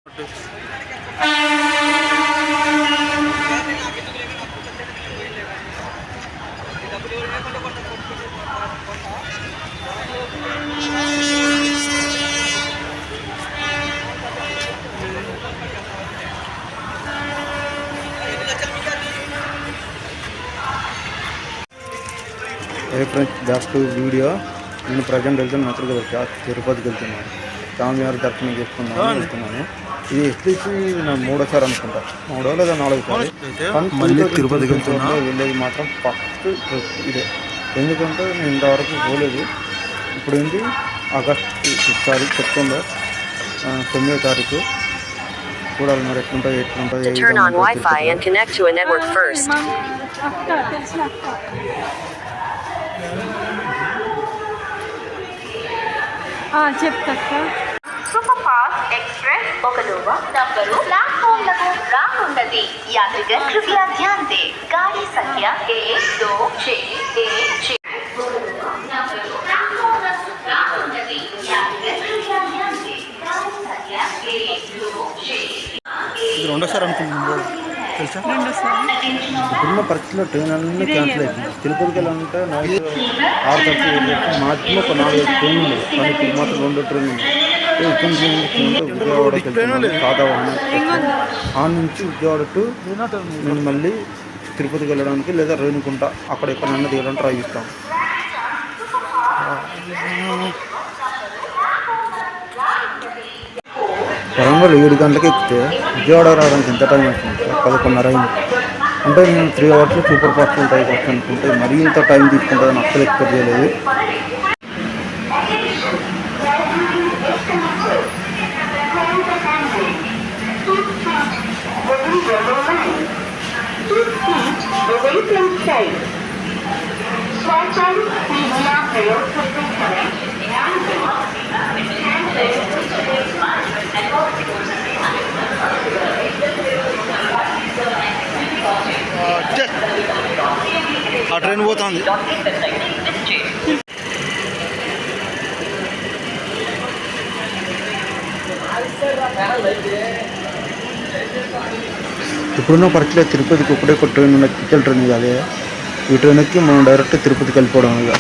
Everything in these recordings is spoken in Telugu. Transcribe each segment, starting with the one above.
Hey friends, back to video. నేను ప్రజెంట్ వెళ్తున్నా నచ్చరు కదా తిరుపతికి వెళ్తున్నాను. స్వామివారి దర్శనం చేసుకున్నాను వెళ్తున్నాను. ఇది ఎట్లీస్ట్ నా మూడోసారి అనుకుంటా, మూడో లేదా నాలుగోసారి. మళ్ళీ తిరుపతికి వెళ్తున్నా. వెళ్ళేది మాత్రం ఫస్ట్ ఇదే, ఎందుకంటే నేను ఇంతవరకు పోలేదు. ఇప్పుడు ఏంటి సెప్టెంబర్ 9వ తారీఖు చూడాలి మరి ఎట్లుంటుంది ఎట్లుంటుంది. చెప్తా సూపర్ ఫాస్ట్ एक्सप्रेस ఒకదోవ నంబరు ప్లాట్‌ఫామ్‌లకు రానున్నది. యాత్రికర్ కృపయా ధ్యాన్ దే. గాడి సంఖ్య 1261 నంబరు ప్లాట్‌ఫామ్‌లకు రానున్నది. యాత్రికర్ కృపయా ధ్యాన్ దే. గాడి సంఖ్య 1261. ఇది రెండోసారి అనుకుంటున్నాను తెలుసా. ఇప్పుడున్న పరిస్థితిలో ట్రైన్ అన్నీ క్యాన్సిల్ అవుతుంది. తిరుపతికి వెళ్ళాలంటే నైట్ 6:30 మాక్సిమం ఒక 4 ట్రైన్ ఉండదు, కానీ ఇప్పుడు మాత్రం 2 ట్రైన్లు ఉన్నాయి. ఇక్కడి నుంచి విజయవాడకి వెళ్తున్నాను సాధావాహన. ఆ నుంచి విజయవాడ టు నేను మళ్ళీ తిరుపతికి వెళ్ళడానికి లేదా రేణుకుంట అక్కడ ఎక్కడన్నా దిగడానికి ట్రై చేస్తాను. వరంగల్ 7 గంటలకి ఎక్కితే విజయవాడ రావడానికి ఎంత టైం అవుతుంది? 11:30 అయింది. అంటే నేను 3 అవర్స్లో సూపర్ ఫాస్ట్ ఉంటాయి ఫస్ట్ అనుకుంటే మరీ ఇంత టైం తీసుకుంటుందని అస్సలు ఎక్స్పెక్ట్ చేయలేదు. ఆ ట్రైన్ పోతుంది. ఇప్పుడున్న పరిస్థితిలో తిరుపతికి ఒకటే ఒక ట్రైన్ ఉన్న స్పెషల్ ట్రైన్ కాదు. ఈ ట్రైన్ ఎక్కి మనం డైరెక్ట్ తిరుపతికి వెళ్ళిపోవడం. ఇక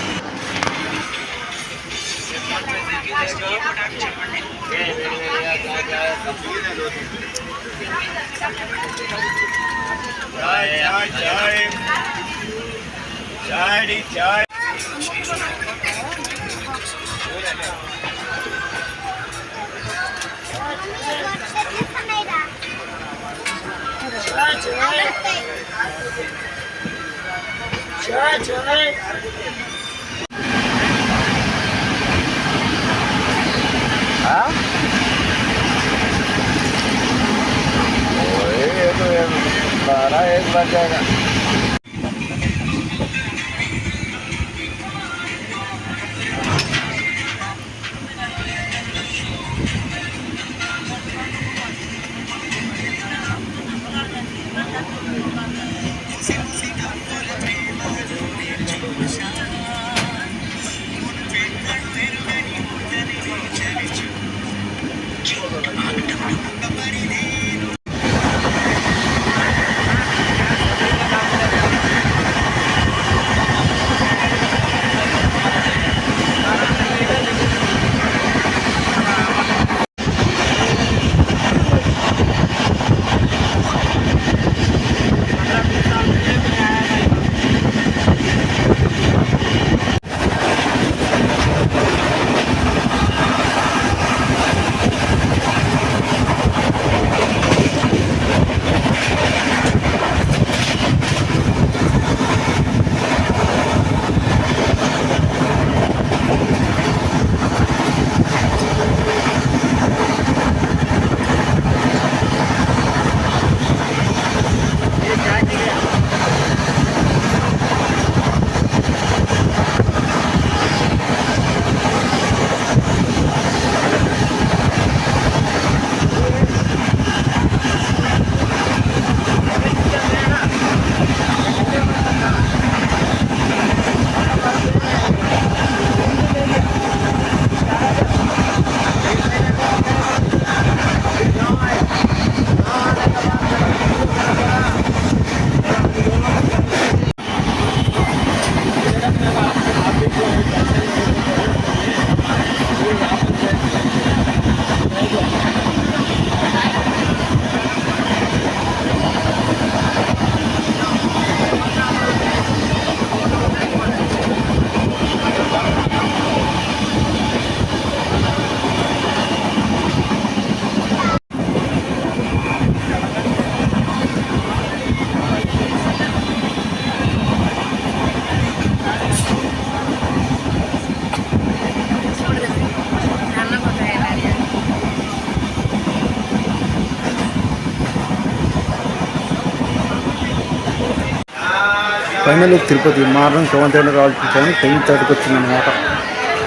ఫైనల్ తిరుపతి మార్నింగ్ 7:30 రావాల్సిన టైం 10:30కి వచ్చిందనమాట.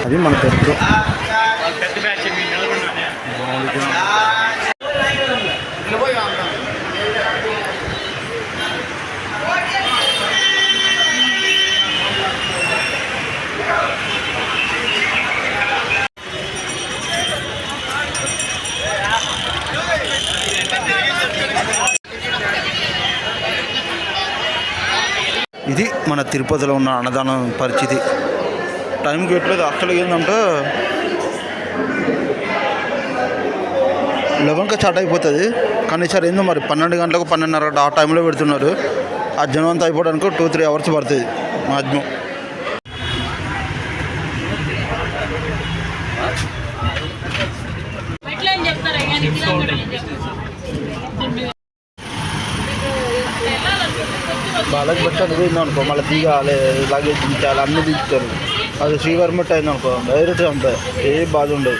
అది మన దర్శనం. ఇది మన తిరుపతిలో ఉన్న అన్నదానం పరిస్థితి. టైంకి పెట్టలేదు. యాక్చువల్గా ఏంటంటే 11కి స్టార్ట్ అయిపోతుంది. కానీ సార్ ఏందో మరి 12 గంటలకు 12:30 ఆ టైంలో పెడుతున్నారు. ఆ జనం అంతా అయిపోవడానికి 2-3 అవర్స్ పడుతుంది మ్యాక్సిమం. బాలకి బస్ స్టాండ్ పోయింది అనుకో, మళ్ళీ దిగాలి, లగేజ్ దించాలి, అన్నీ దించుతారు. అది శ్రీవర్మట్ అయింది అనుకో, డైరెక్ట్గా ఉంటుంది, ఏ బాధ ఉండదు.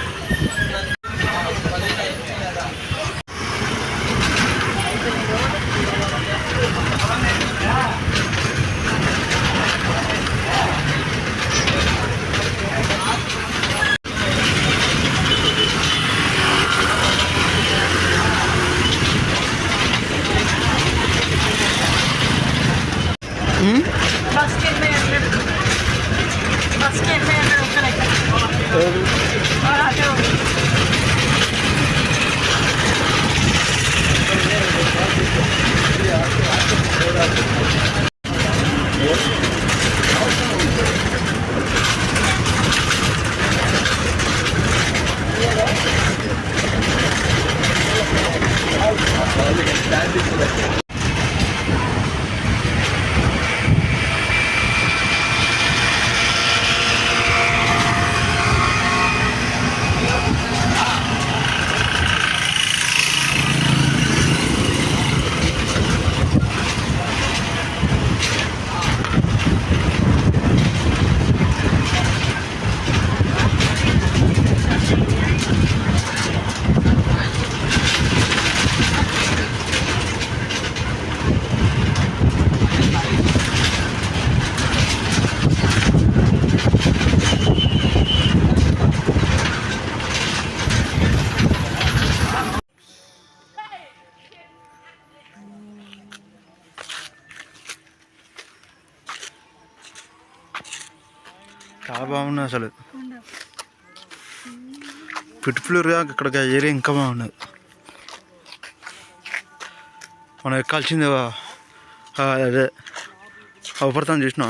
చాలా బాగున్నాయి అసలు. పిట్ఫ్లూర్గా ఇక్కడ ఏరియా ఇంకా బాగున్నది. మనం ఎక్కాల్సింది అదే అవపడతాను చూసినా.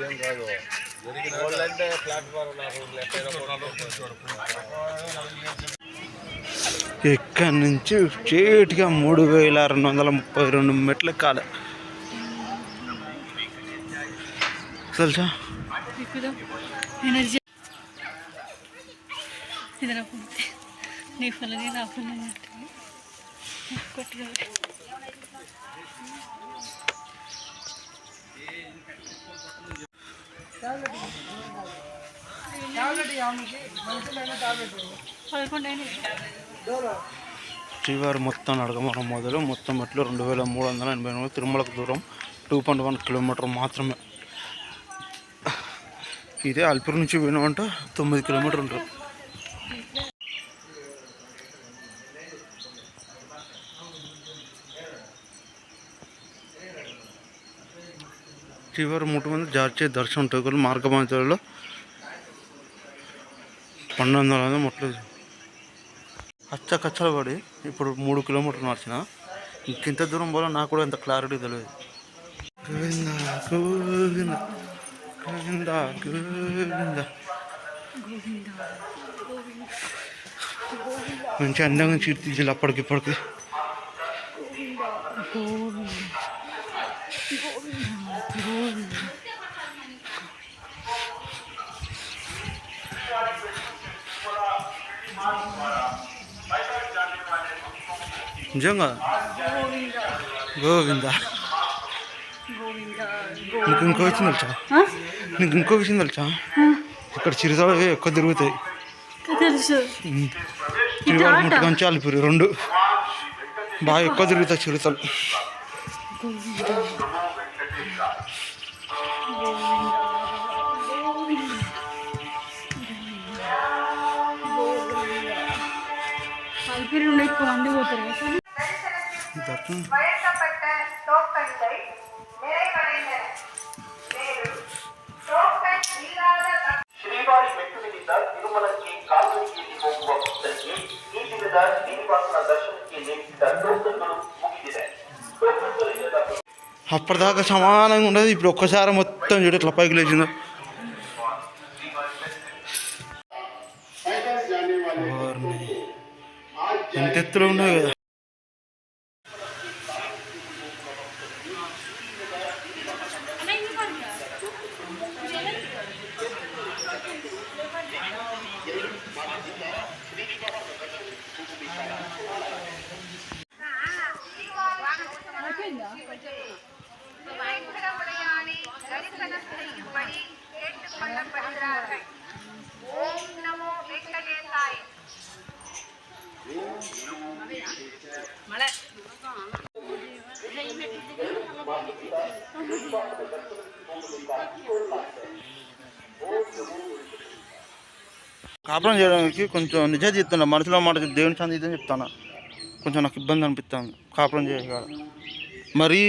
ఏం కాదు, జరిగినంటే ప్లాట్ఫామ్ ఇక్కడి నుంచి స్ట్రేట్గా 3232 మెట్లు ఎక్కాలి తెలుసా. శ్రీవారి మొత్తం నడకమనం మొదలు మొత్తం మెట్లు 2384 తిరుమలకు దూరం 2.1 కిలోమీటర్ మాత్రమే. ఇదే అల్పూర్ నుంచి పోయినామంటే 9 కిలోమీటర్లు ఉంటుంది. శ్రీవారి మూట మంది జార్చే దర్శనం టోకలు మార్గమధ్యలో 1200 మొట్లు కచ్చలు పడి ఇప్పుడు 3 కిలోమీటర్లు నడిచిన. ఇంకింత దూరం పోలో నాకు కూడా ఎంత క్లారిటీ తెలియదు. గోవింద గోవింద గోవింద మంచి అందంగా చీర్తించాలి అప్పటికిప్పటికి. నిజంగా గోవింద. నీకు ఇంకో విషయం తెలుసా? నీకు ఇంకో విషయం తెలుసా? ఇక్కడ చిరుతలు ఎక్కువ తిరుగుతాయి. తెలుసు. ముట్టుకొని అలిపిరి రెండు బాగా ఎక్కువ తిరుగుతాయి చిరుతలు. అలిపిరి నుండి ఎక్కువ మంది పోతారు. దర్శనం ಶ್ರೀವಾರಿ ಮೆಟ್ಟುವಿನಿಂದ ತಿರುಮಲಕ್ಕೆ ಕಾಲ್ನಡಿಗೆಯಲ್ಲಿ ಹೋಗುವ ಭಕ್ತರಿಗೆ ಈ ದಿನದ ಶ್ರೀನಿವಾಸನ ದರ್ಶನಕ್ಕೆ ನೇಮಿಸಿದ ಟೋಕನ್ಗಳು ಮುಗಿದಿದೆ. ಟೋಕನ್ಗಳಿಲ್ಲದ అప్పటిదాకా సమానంగా ఉండదు. ఇప్పుడు ఒక్కసారి మొత్తం చూడు ఎట్లా పైకి లేచిందో. ఎంత ఎత్తులో ఉన్నాయి కదా. ఓం నమో వెంకటేశాయ. కాపురం చేయడానికి కొంచెం నిజం చెప్తున్నా. మనసులో మాట దేవుని సంది ఇదని చెప్తాను. కొంచెం నాకు ఇబ్బంది అనిపిస్తాను కాపురం చేయగా. మరీ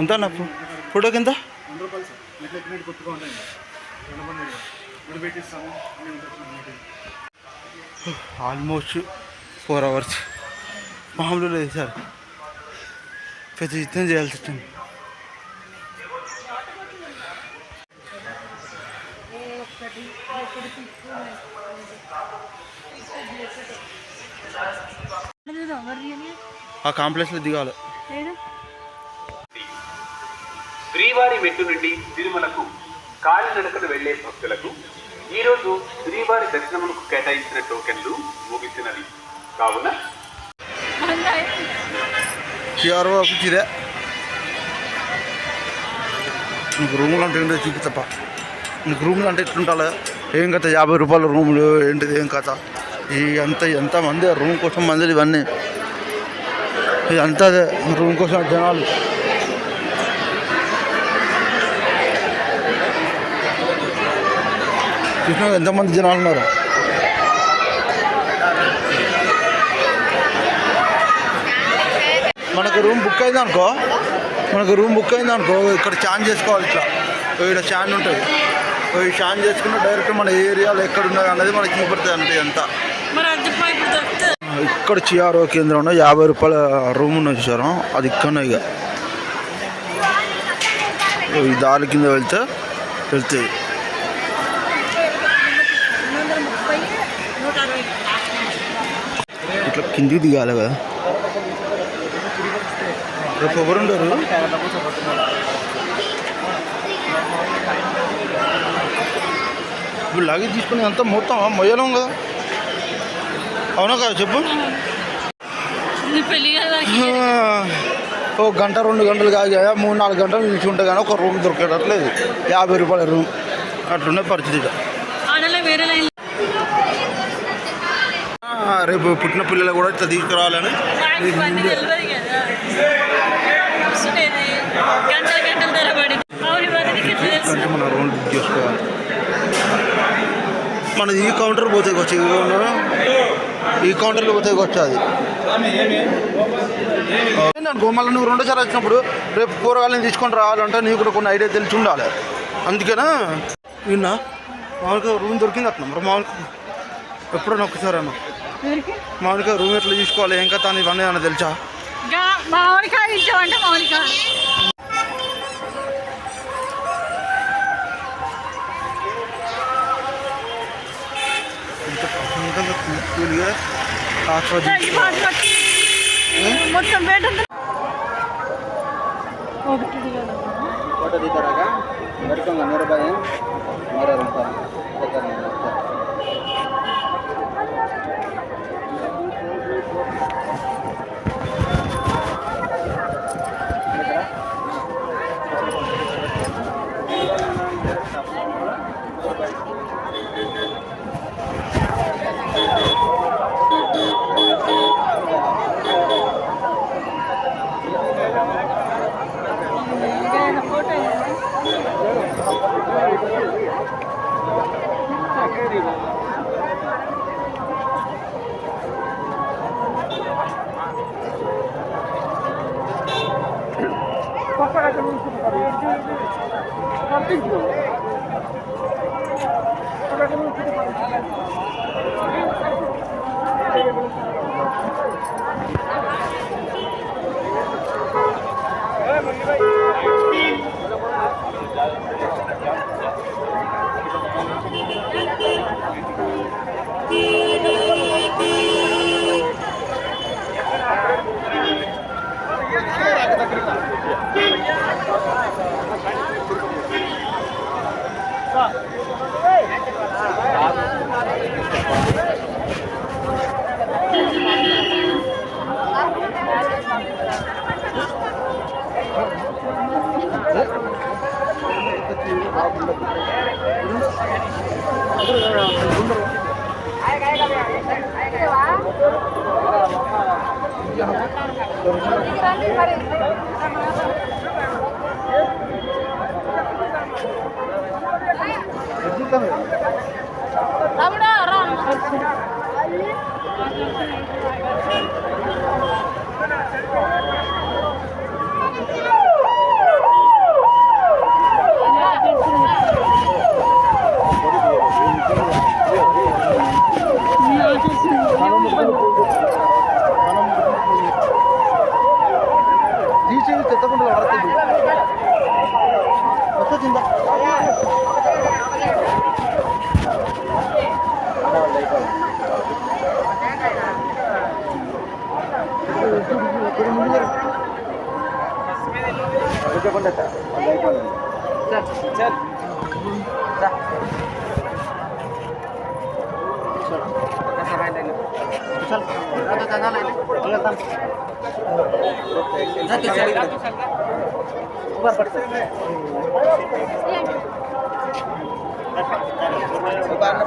ఎంత నా ఫోటోకి ఎంత? Almost 4 hours. మామూలు లేదు సార్. పెద్ద యుద్ధం చేయాల్సి వచ్చింది. ఆ కాంప్లెక్స్లో దిగాలి. శ్రీవారి మెట్టు నుండి తిరుమలకు కాలినడకను వెళ్లే భక్తులకు ఈరోజు శ్రీవారి దర్శనములకు కేటాయించిన టోకెన్లు ముగిసినవి కావున చిరే నీకు రూములు అంటే ఏంటో చూపిస్తప్ప. నీకు రూములు అంటే ఎట్లుంటాలో ఏం కథ. 50 రూపాయల రూములు ఏంటిది ఏం కథ. ఈ ఎంతమంది రూమ్ కోసం మందులు ఇవన్నీ. ఇదంతా రూమ్ కోసం జనాలు. చూసినా ఎంతమంది జనాలు ఉన్నారు. మనకు రూమ్ బుక్ అయింది అనుకో ఇక్కడ ఛాన్ చేసుకోవాలి. ఇట్లా ఇక్కడ ఛాన్ ఉంటుంది. ఈ ఛాన్ చేసుకుంటే డైరెక్ట్ మన ఏరియాలో ఎక్కడ ఉన్నది అన్నది మనకి చూపెడుతుంది అన్నది అంతా. ఇక్కడ చిఆర్ఓ కేంద్రంలో 50 రూపాయల రూమ్ ఉన్నది చూసారు. అది ఇక్కడ ఇక ఈ దారి కింద వెళ్తాయి. ఇట్లా కిందికి దిగాలి కదా. రేపు ఎవరు ఉండరు. ఇప్పుడు లగేజ్ తీసుకుని అంతా మొత్తం మొయ్యలేం కదా. అవునా కదా చెప్పు. ఒక గంట 2 గంటలు కాగా 3-4 గంటలు నిల్చుంటే కానీ ఒక రూమ్ దొరికేటట్లేదు. 50 రూపాయల రూమ్ అట్లుండే పరిస్థితి. రేపు పుట్టిన పిల్లలు కూడా ఇట్లా తీసుకురావాలని అంటే మన రూమ్ బుక్ చేసుకోవాలి. మనది ఈ కౌంటర్ పోతే వచ్చి ఈ కౌంటర్లో పోతే వచ్చి అనుకో. మళ్ళీ నువ్వు 2 సార్లు వచ్చినప్పుడు రేపు కూరగాయలను తీసుకొని రావాలంటే నీకు కూడా కొన్ని ఐడియా తెలిసి ఉండాలి. అందుకేనా విన్నా మామూలుగా రూమ్ దొరికింది అట్లా. మరి మామూలుగా ఎప్పుడన్నా ఒక్కసారి అన్న మామూలుగా రూమ్ ఎట్లా తీసుకోవాలి ఏం కథ అని ఇవన్నీ అన్న తెలుసా? ఇంత కూల్గా మొత్తం వేట ఒకటి ఫోటో దిగారాగా పెట్టుకోండి 100 రూపాయలు మరో రూపాయలు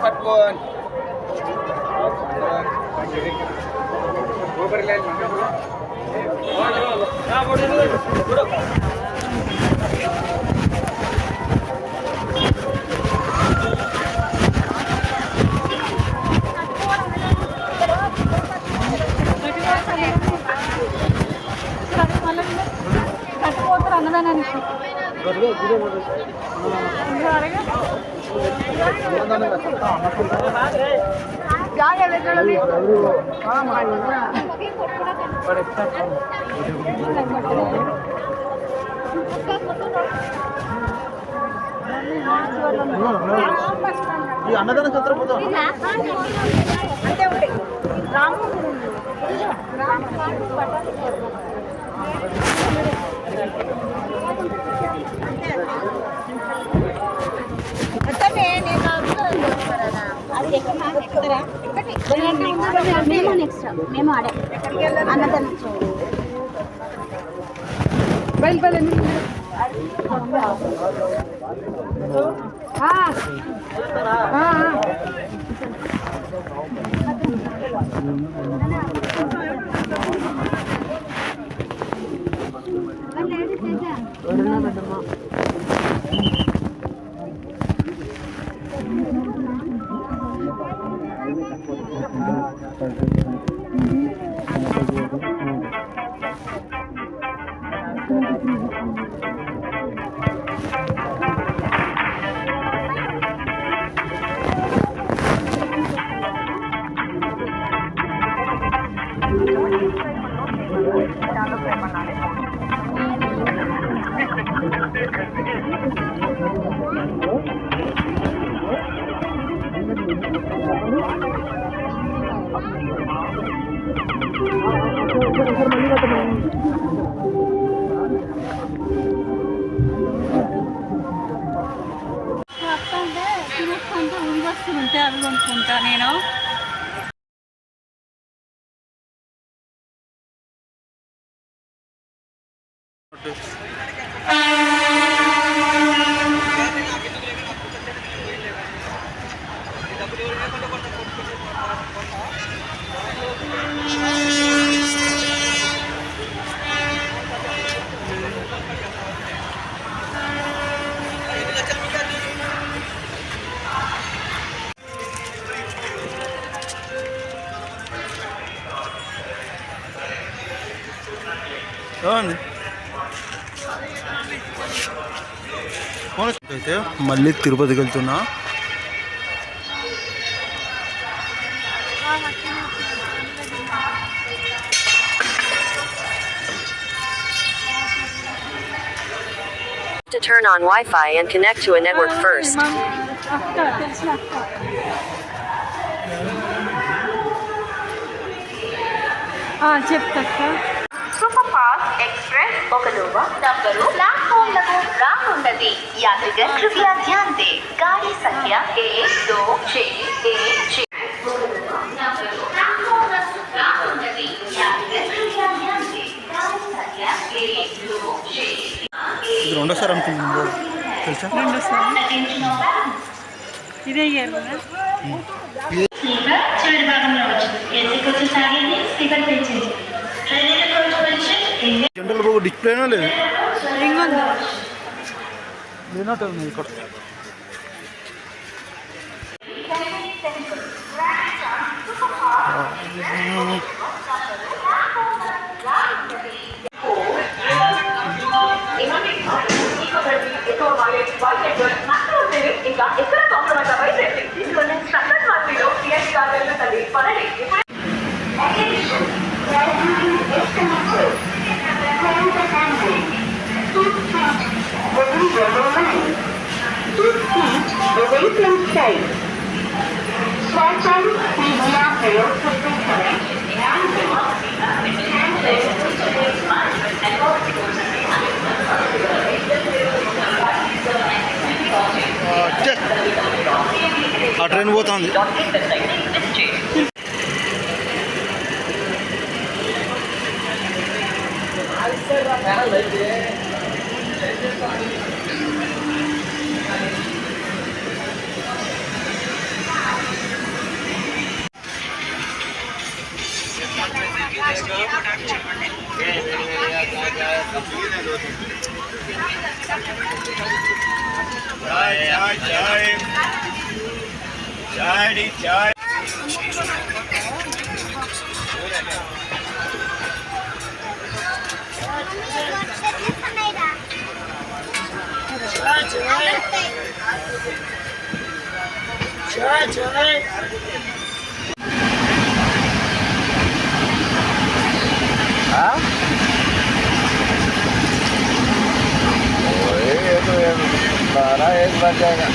పట్టుకోని కట్టుకోతారు అన్నదానానికి ఈ అన్నదాన సత్రం పోతాం అంటే ఒకటి మేము ఆడే అన్నదానం బయలుపల్లి అవి కొనుక్కుంటా నేను. అయితే మళ్ళీ తిరుపతికి వెళ్తున్నా. To turn on Wi-Fi and connect to a network first. అక్క తెలిసిన అక్క. చెప్తక్క. సూపర్ ఫాస్ట్ एक्सप्रेस ఒకలోవ నంబరు ప్లాట్‌ఫామ్‌లకు రానున్నది. యాత్రికర్ కృపయా ధ్యాन दें. गाड़ी संख्या 12616 నంబరు ప్లాట్‌ఫామ్‌లకు రానున్నది. యాత్రికర్ కృపయా ధ్యాन दें. गाड़ी संख्या 126 ఇది రెండోసారి అనుకుంటున్నాను తెలుసా. ఇదే ఇయర్ కదా. స్లీపర్ చివరి భాగంలో వచ్చింది. ఏసీ కొంచెం సాగింది, స్లీపర్ పెంచింది. ట్రైన్ కొంచెం జనరల్ బాబు డిస్ప్లేనో లేదు, ఇంకొందా లేనట్టు ఉంది ఇక్కడ. ఇంకా ఎక్కడ కాంప్రమైజ్ అవ్వలేదు. ఇందులో సక్సెస్ మార్పిలో టీఎస్ కార్డులను తల్లి పడలి. ఆ ట్రైన్ పోతుంది. एक बज जाएगा.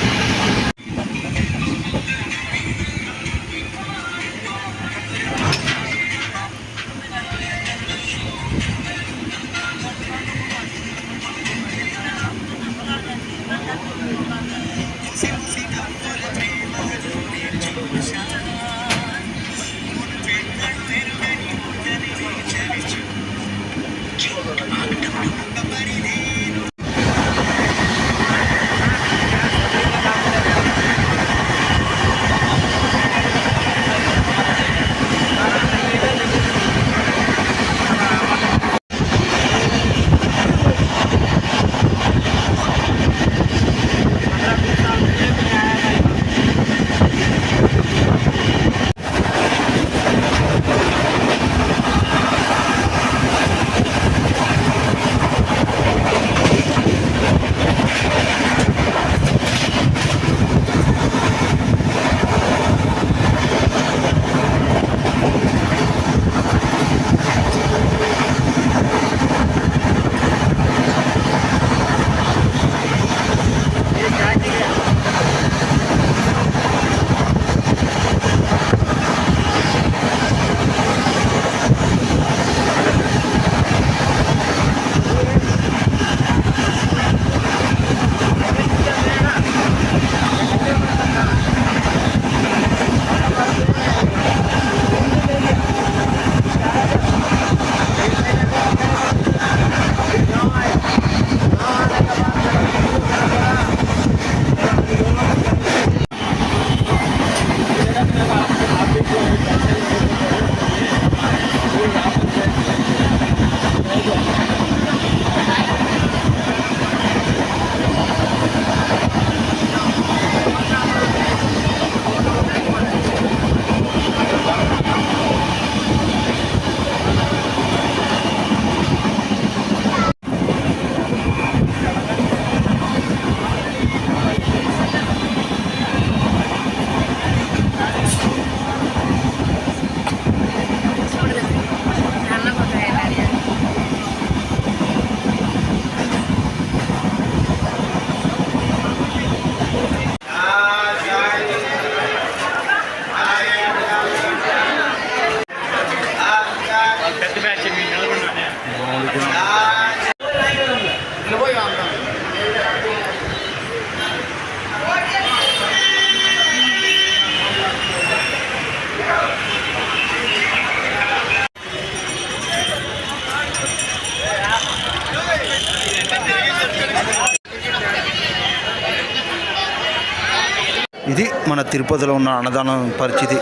ఇది మన తిరుపతిలో ఉన్న అన్నదానం పరిస్థితి.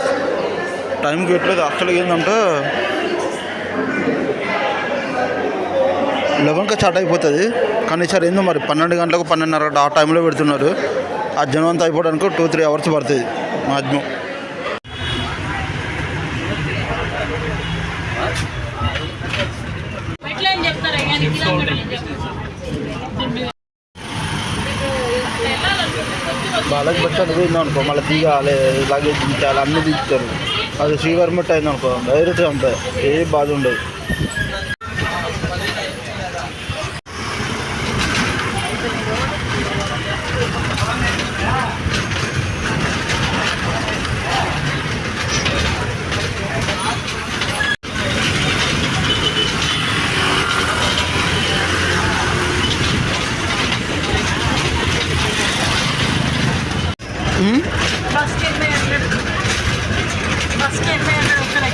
టైంకి పెట్టలేదు. యాక్చువల్గా ఏంటంటే 11కి స్టార్ట్ అయిపోతుంది. కానీ సార్ ఏందో మరి 12 గంటలకు 12:30 ఆ టైంలో పెడుతున్నారు. ఆ జనం అంతా అయిపోవడానికి 2-3 అవర్స్ పడుతుంది మ్యాక్సిమం. బాలాజీ బస్ స్టాండ్ పోయింది అనుకో, మళ్ళీ దిగాలి, లగేజ్ దించాలి, అన్నీ దించుతారు. అది శ్రీవారి మట్టి అయింది అనుకో, డైరెక్ట్గా ఉంటుంది, ఏ బాధ ఉండదు. బస్కి 80 ఒక్కడే.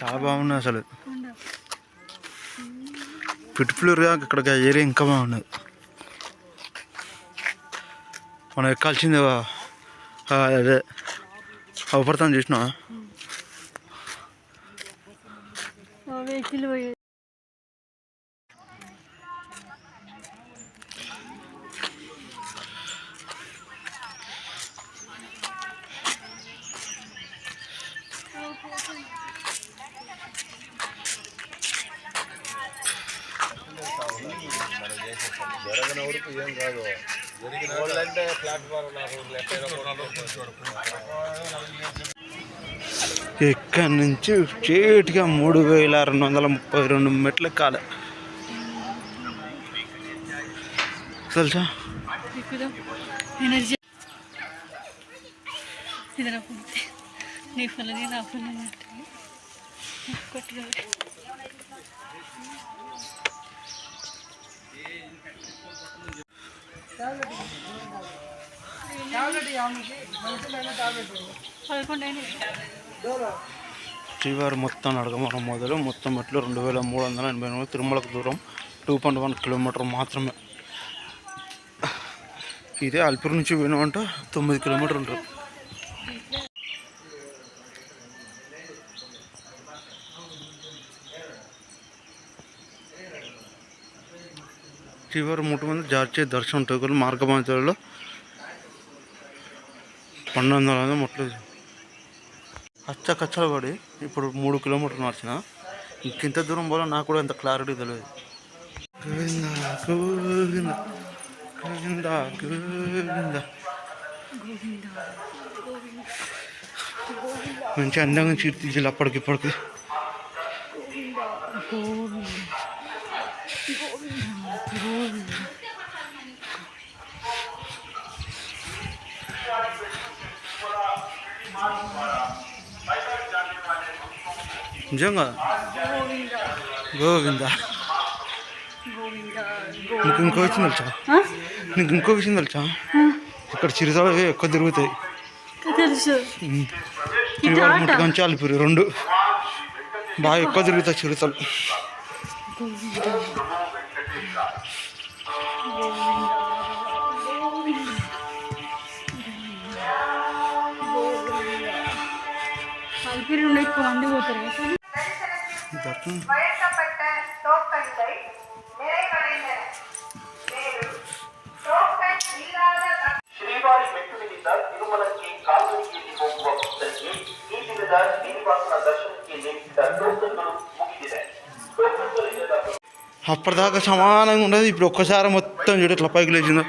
చాలా బాగున్నాయి అసలు. పిట్ఫ్లూర్గా ఇక్కడికి ఏరియా ఇంకా బాగున్నది. మనం ఎక్కాల్సింది అదే అవపడతాను చూసినా. వెహికల్ పోయి జరగని వరకు ఏం కాదు. జరిగిన వాళ్ళంటే ప్లాట్ఫామ్ ఇక్కడి నుంచి స్ట్రేట్గా 3232 మెట్లు ఎక్కాలి తెలుసా. ఎనర్జీ ఇది నా పూర్తి నీ ఫలని నా ఫలని కొట్టుగా శ్రీవారి మొత్తం నడకమడం మొదలు మొత్తం మెట్లు 2384 తిరుమలకు దూరం 2.1 కిలోమీటర్ మాత్రమే. ఇదే అల్పూర్ నుంచి పోయినామంటే 9 కిలోమీటర్లు ఉంటుంది. శ్రీవారి ముట్టుమంది జార్చే దర్శనం టోకలు మార్గమధ్యలో 1200 మొట్లు కచ్చలు పడి ఇప్పుడు 3 కిలోమీటర్లు నడిచిన. ఇంకెంత దూరం పోలో నాకు కూడా ఎంత క్లారిటీ తెలియదు. గోవింద గోవింద గోవింద మంచి అందంగా చీర్తించాలి అప్పటికిప్పటికి. నిజంగా గోవింద. నీకు ఇంకో విషయం తెలుసా? ఇక్కడ చిరుతలు ఎక్కువ తిరుగుతాయి. తెలుసు. ముట్టుకొని అలిపిరి 2 బాగా ఎక్కువ తిరుగుతాయి చిరుతలు. అలిపిరి నుండి ఎక్కువ మంది పోతారు కదా. దర్శనం வழங்கப்பட்ட டோக்கன்கள் நிறைவடைந்தன. மேலும் டோக்கன் இல்லாத ಶ್ರೀವಾರಿ ಮೆಟ್ಟುವಿನಿಂದ ತಿರುಮಲಕ್ಕೆ ಕಾಲ್ನಡಿಗೆಯಲ್ಲಿ ಹೋಗುವ ಭಕ್ತರಿಗೆ ಈ ದಿನದ ಶ್ರೀನಿವಾಸನ ದರ್ಶನಕ್ಕೆ ನೇಮಿಸಿದ ಟೋಕನ್ಗಳು ಮುಗಿದಿದೆ. ಟೋಕನ್ಗಳಿಲ್ಲದ అప్పటిదాకా సమానంగా ఉండదు. ఇప్పుడు ఒక్కసారి మొత్తం చూడు ఎట్లా పైకి లేచిందో.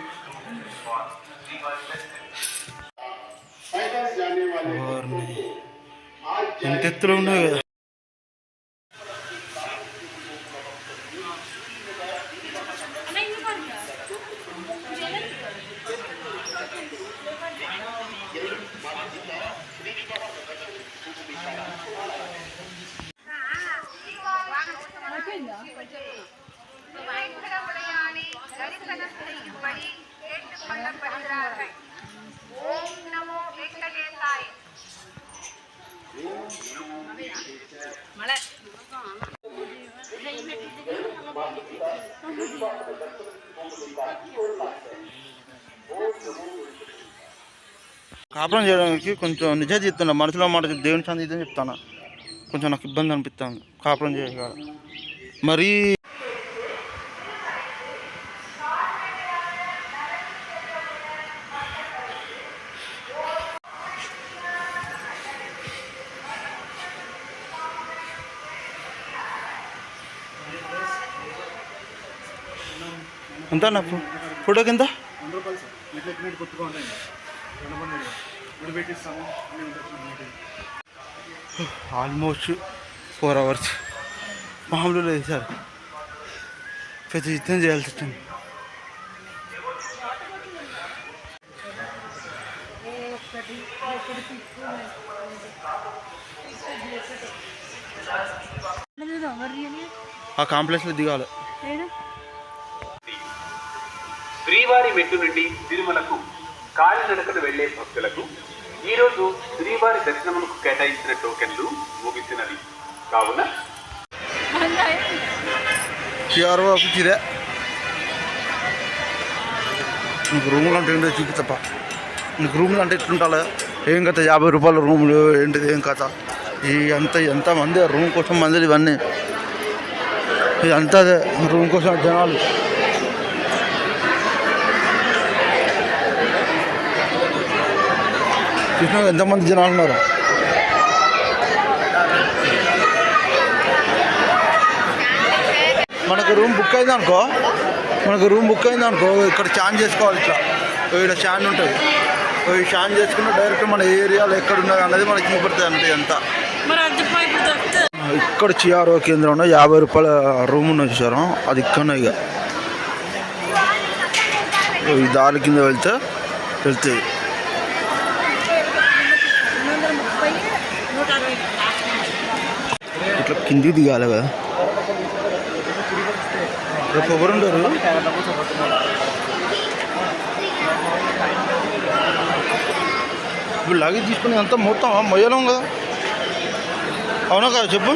ఎంత ఎత్తులో ఉన్నాయి కదా. பயங்கரமுடையானை தரிசனம் செய்யும்படி கேட்டுக்கொள்ளப்படுகிறார்கள். ஓம் நமோ வெங்கடேசாய. కాపురం చేయడానికి కొంచెం నిజం చెప్తున్నా. మనసులో మాట దేవుని సంది ఇదని చెప్తాను. కొంచెం నాకు ఇబ్బంది అనిపిస్తాను కాపురం చేయగా. మరీ ఎంత నా ఫోటోకి ఎంత? 100 రూపాయలు సార్. మీకు ఎక్కినట్టు కొట్టుగా ఉంటాయి. మీరు పెట్టిస్తాము. Almost 4 hours. మామూలు లేదు సార్. పెద్ద యుద్ధం చేయాల్సి వచ్చింది. ఆ కాంప్లెక్స్లో దిగాలి. శ్రీవారి మెట్టు నుండి తిరుమలకు కాలినడకన వెళ్లే భక్తులకు ఈరోజు శ్రీవారి దర్శనమునకు కేటాయించిన టోకెన్లు ముగిసినవి కావున ఆఫీస్ నీకు రూములు అంటే ఏంటో చూపిస్తప్ప. నీకు రూములు అంటే ఎట్లుంటాలో ఏం కథ. 50 రూపాయల రూములు ఏంటిది ఏం కథ. ఈ ఎంతమంది రూమ్ కోసం మందులు ఇవన్నీ. ఇదంతా రూమ్ కోసం జనాలు. చూసినా ఎంతమంది జనాలు ఉన్నారు. మనకు రూమ్ బుక్ అయింది అనుకో ఇక్కడ ఛాన్ చేసుకోవాలి. ఇట్లా ఇక్కడ ఛాన్ ఉంటుంది. ఈ ఛాన్ చేసుకున్న డైరెక్ట్ మన ఏరియాలో ఎక్కడ ఉన్నది అన్నది మనకి చూపెడుతుంది అన్నది అంతా. ఇక్కడ చిఆర్ఓ కేంద్రంలో 50 రూపాయల రూమ్ ఉన్నది చూసారు. అది ఇక్కడ ఇక ఈ దారి కింద వెళ్తే ఇట్లా కిందికి దిగాలి కదా. రేపు ఎవరుండరు. ఇప్పుడు లగేజ్ తీసుకుని అంతా మొత్తం మొయ్యలేం కదా. అవునా కదా చెప్పు.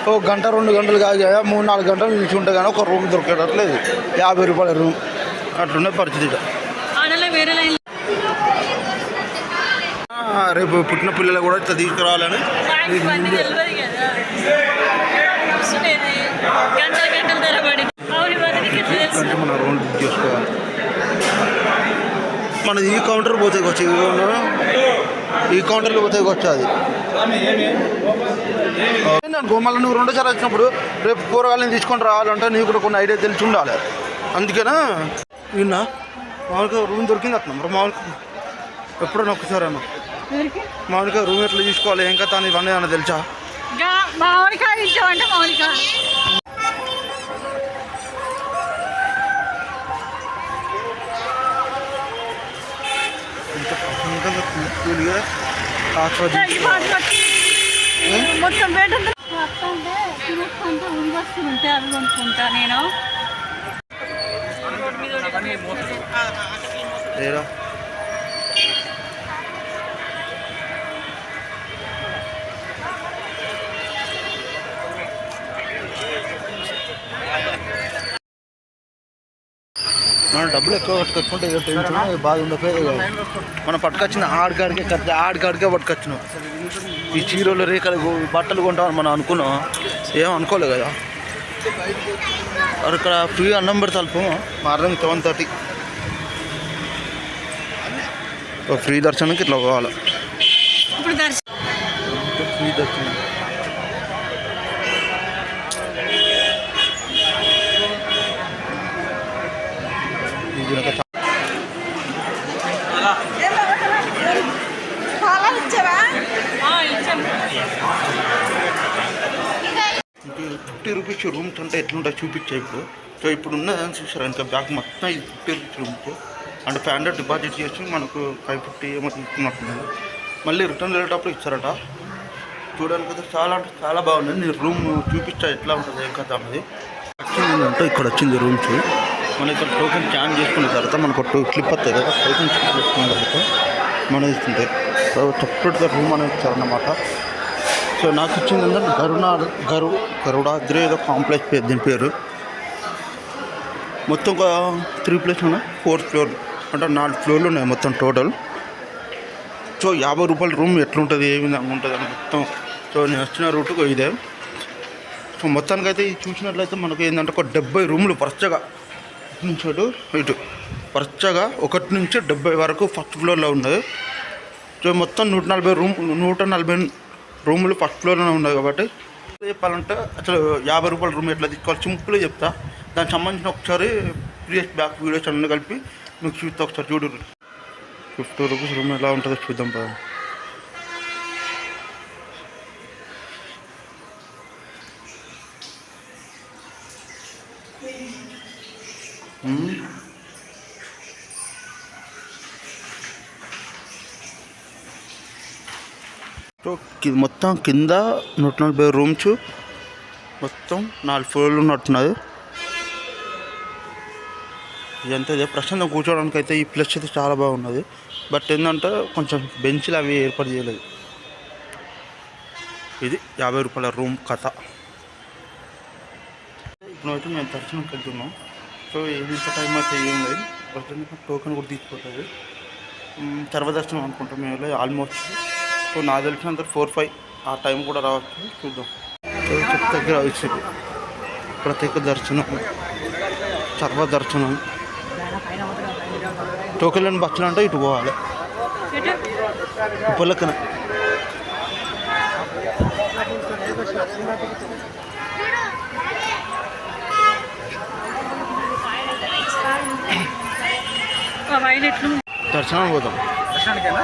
ఓ గంట 2 గంటలు కాదు 3-4 గంటలు నిలిచి ఉంటే కానీ ఒక రూమ్ దొరికేటట్లేదు. 50 రూపాయల రూమ్ అట్లున్న పరిస్థితి. రేపు పుట్టిన పిల్లలు కూడా ఇట్లా తీసుకురావాలని మన రూమ్ బుక్ చేసుకోవాలి. మనది ఈ కౌంటర్ పోతే వచ్చి ఈ కౌంటర్లో పోతే వచ్చి అనుకో. మళ్ళీ నువ్వు 2 సార్లు వచ్చినప్పుడు రేపు కూరగాయలను తీసుకొని రావాలంటే నీకు కూడా కొన్ని ఐడియా తెలిసి ఉండాలి. అందుకేనా విన్నా మామూలుగా రూమ్ దొరికింది అట్లా. మరి మామూలుగా ఎప్పుడో ఒక్కసారి అన్న మామూలుగా రూమ్ ఎట్లా తీసుకోవాలి ఏం కథ అని ఇవన్నీ అన్న తెలుసా? ఇంత ప్రశాంతంగా కూల్గా మొత్తం బయట వస్తుంటే అవి కొనుక్కుంటా నేను. లేరా మనం డబ్బులు ఎక్కువ పట్టుకొచ్చుకుంటే ఏదో టెన్షన్ బాధ ఉండకపోయే కదా. మనం పట్టుకొచ్చిన ఆడికాడికే పట్టుకొచ్చినాం. ఈ చీరలు రేఖలు బట్టలు కొంటామని మనం అనుకున్నాం, ఏం అనుకోలేదు కదా. మరి ఇక్కడ ఫ్రీ అన్నం పెడతాను మార్నింగ్ 7:30. ఫ్రీ దర్శనానికి ఇట్లా పోవాలి. ఇప్పుడు ఫ్రీ దర్శనం ₹50 రూమ్స్ అంటే ఎట్లుంటాయి చూపించే ఇప్పుడు. సో ఇప్పుడు ఉన్నదని చూసారు ఇంకా బ్యాగ్ మొత్తం ఇది ₹50 రూమ్స్. అంటే 500 డిపాజిట్ చేసి మనకు 550 ఏమో తీసుకున్నట్టున్నాను. మళ్ళీ రిటర్న్ వెళ్ళేటప్పుడు ఇచ్చారట. చూడడానికి అయితే చాలా అంటే చాలా బాగుంది. నేను రూమ్ చూపించా ఎట్లా ఉంటుంది ఏం కథ అన్నది. వచ్చిందంటే ఇక్కడ వచ్చింది రూమ్స్. మన ఇక్కడ టోకెన్ స్కాన్ చేసుకున్న తర్వాత మనకు క్లిప్ వస్తుంది కదా, టోకెన్ స్కాన్ చేసుకున్న తర్వాత మనం ఇస్తుంటే సో సపరేట్గా రూమ్ అనేది ఇచ్చారన్నమాట. సో నాకు ఇచ్చింది ఏంటంటే గరుడాద్రి ఏదో కాంప్లెక్స్ పేరు, దీని పేరు. మొత్తం ఒక 3 ఫ్లోర్స్ ఉన్నాయి, 4 ఫ్లోర్ అంటే 4 ఫ్లోర్లు ఉన్నాయి మొత్తం టోటల్. సో ₹50 రూమ్ ఎట్లుంటుంది ఏ విధంగా ఉంటుంది అని మొత్తం. సో నేను వచ్చిన రూట్కు ఇదే. సో మొత్తానికి అయితే ఇది చూసినట్లయితే మనకు ఏంటంటే ఒక 70 రూములు వరుసగా ఇటు నుంచి ఇటు వరుసగా 1 నుంచి 70 వరకు ఫస్ట్ ఫ్లోర్లో ఉన్నాయి. సో మొత్తం 140 రూములు ఫస్ట్ ఫ్లోర్లోనే ఉన్నాయి. కాబట్టి చెప్పాలంటే అసలు ₹50 రూమ్ ఎట్లా తీసుకోవాలి సింపుల్గా చెప్తా. దానికి సంబంధించిన ఒకసారి ప్రీవియస్ బ్యాక్ వీడియోస్ అన్నీ కలిపి మీకు చూస్తే ఒకసారి చూడు. ₹50 రూమ్ ఎలా ఉంటుందో చూద్దాం పద. సో మొత్తం కింద 140 రూమ్స్, మొత్తం 4 ఫ్లోర్లు ఉన్నట్టున్నది. ఇదంతా ఇదే ప్రశాంతంగా కూర్చోవడానికి అయితే ఈ ప్లేస్ అయితే చాలా బాగున్నది. బట్ ఏంటంటే కొంచెం బెంచ్లు అవి ఏర్పాటు చేయలేదు. ఇది ₹50 రూమ్ కథ. ఇప్పుడైతే మేము దర్శనంకి వెళ్తున్నాం. సో ఎంత టైం అయితే ఏం లేదు, ప్రస్తుతానికి టోకెన్ కూడా తీసుకుంటుంది. సర్వదర్శనం అనుకుంటాం మేము ఆల్మోస్ట్. సో నాకు తెలిసినంత 4-5 ఆ టైం కూడా రావచ్చు, చూద్దాం. సో చెట్టు దగ్గర వచ్చారు ప్రత్యేక దర్శనం, సర్వదర్శనం. టోకెన్ లేని బస్సులు అంటే ఇటు పోవాలి పొలక్కన. దర్శనం పోదాం. దర్శనానికేనా?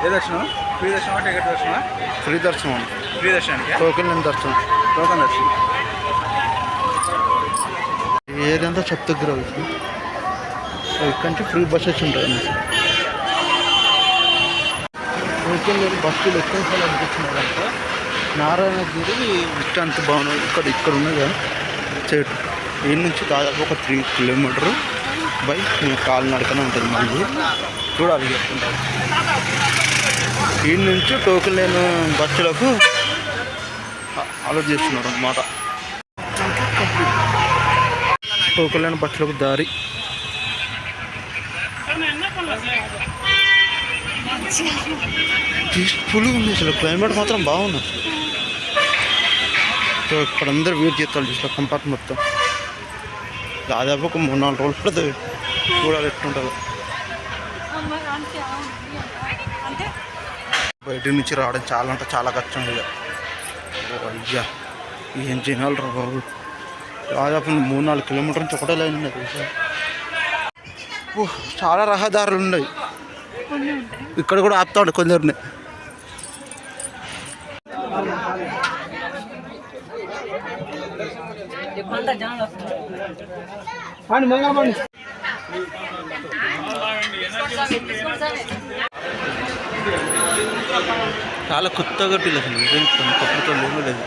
ఏ దర్శనం? ఫ్రీ దర్శనం, టికెట్ దర్శనం? ఫ్రీ దర్శనం. ఫ్రీ దర్శనానికి టోకెన్ లేని దర్శనం. టోకెన్ దర్శనం ఏదంతా చెత్త దగ్గర అవుతుంది. ఇక్కడి నుంచి ఫ్రీ బస్సెస్ ఉంటాయి. టోకెన్ లేని బస్సులు ఎక్కువ సార్లు అనిపించినారంటే నారాయణగిరి విశ్రాంతి భవనం ఇక్కడ ఉన్నది కదా చెట్టు. ఈ నుంచి దాదాపు ఒక 3 కిలోమీటరు బై కాలినడకనే ఉంటుంది. మళ్ళీ చూడాలి చెప్తుంటారు. ఈ నుంచి టోకెన్ లేని బస్సులకు అలర్ట్ చేస్తున్నారు అన్నమాట. టోకెన్ లేని బస్సులకు దారి పీస్ఫుల్గా ఉంది. అసలు క్లైమేట్ మాత్రం బాగుంది. సో ఇక్కడ అందరూ వెయిట్ చేస్తారు చూసిన కంపార్ట్మెంట్ మొత్తం. దాదాపు ఒక 3-4 రోజులు పడుతుంది. చూడాలి ఎట్లుంటుందో. బయట నుంచి రావడం చాలా అంటే చాలా కష్టం. ఇక అయ్యా ఏం జనాలు రా బాబు. దాదాపు 3-4 కిలోమీటర్ నుంచి ఒకటే లైన్ ఉన్నది. చాలా రహదారులు ఉన్నాయి. ఇక్కడ కూడా ఆపుతా ఉండే కొందరిని. చాలా కొత్తగా కట్టిల్లు అసలు. కప్పుతో లేదు.